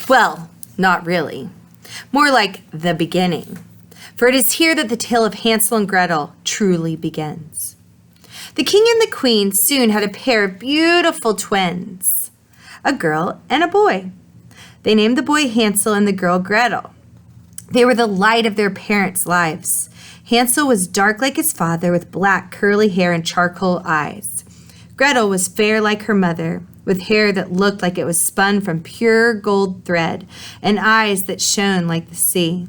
Well, not really. More like the beginning. For it is here that the tale of Hansel and Gretel truly begins. The king and the queen soon had a pair of beautiful twins, a girl and a boy. They named the boy Hansel and the girl Gretel. They were the light of their parents' lives. Hansel was dark like his father, with black curly hair and charcoal eyes. Gretel was fair like her mother, with hair that looked like it was spun from pure gold thread and eyes that shone like the sea.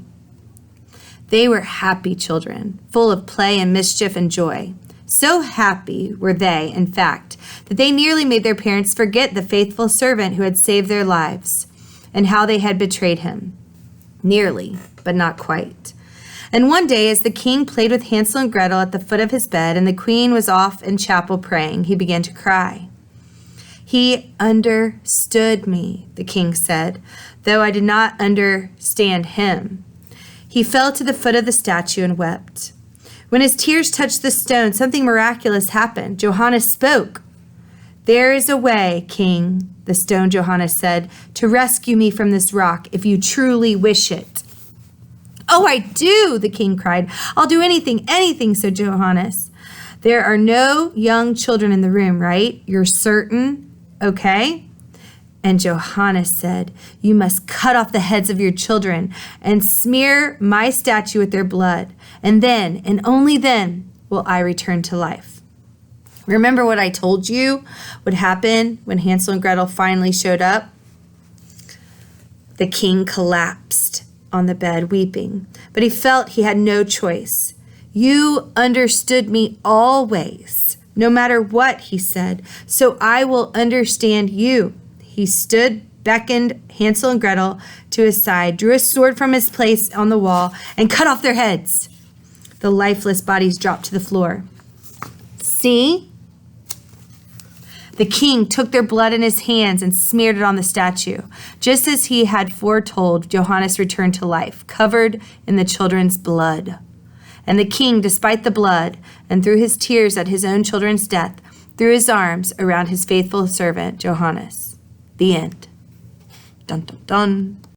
They were happy children, full of play and mischief and joy. So happy were they, in fact, that they nearly made their parents forget the faithful servant who had saved their lives and how they had betrayed him. Nearly, but not quite. And one day, as the king played with Hansel and Gretel at the foot of his bed and the queen was off in chapel praying, he began to cry. He understood me, the king said, though I did not understand him. He fell to the foot of the statue and wept. When his tears touched the stone, something miraculous happened. Johannes spoke. "There is a way, king," the stone Johannes said, "to rescue me from this rock if you truly wish it." "Oh, I do," the king cried. "I'll do anything, anything," said Johannes. "There are no young children in the room, right? You're certain? Okay?" And Johannes said, "You must cut off the heads of your children and smear my statue with their blood. And then, and only then, will I return to life." Remember what I told you would happen when Hansel and Gretel finally showed up? The king collapsed on the bed, weeping, but he felt he had no choice. "You understood me always, no matter what," he said, "so I will understand you." He stood, beckoned Hansel and Gretel to his side, drew a sword from his place on the wall, and cut off their heads. The lifeless bodies dropped to the floor. "See?" The king took their blood in his hands and smeared it on the statue. Just as he had foretold, Johannes returned to life, covered in the children's blood. And the king, despite the blood, and through his tears at his own children's death, threw his arms around his faithful servant, Johannes. The end. Dun, dun, dun.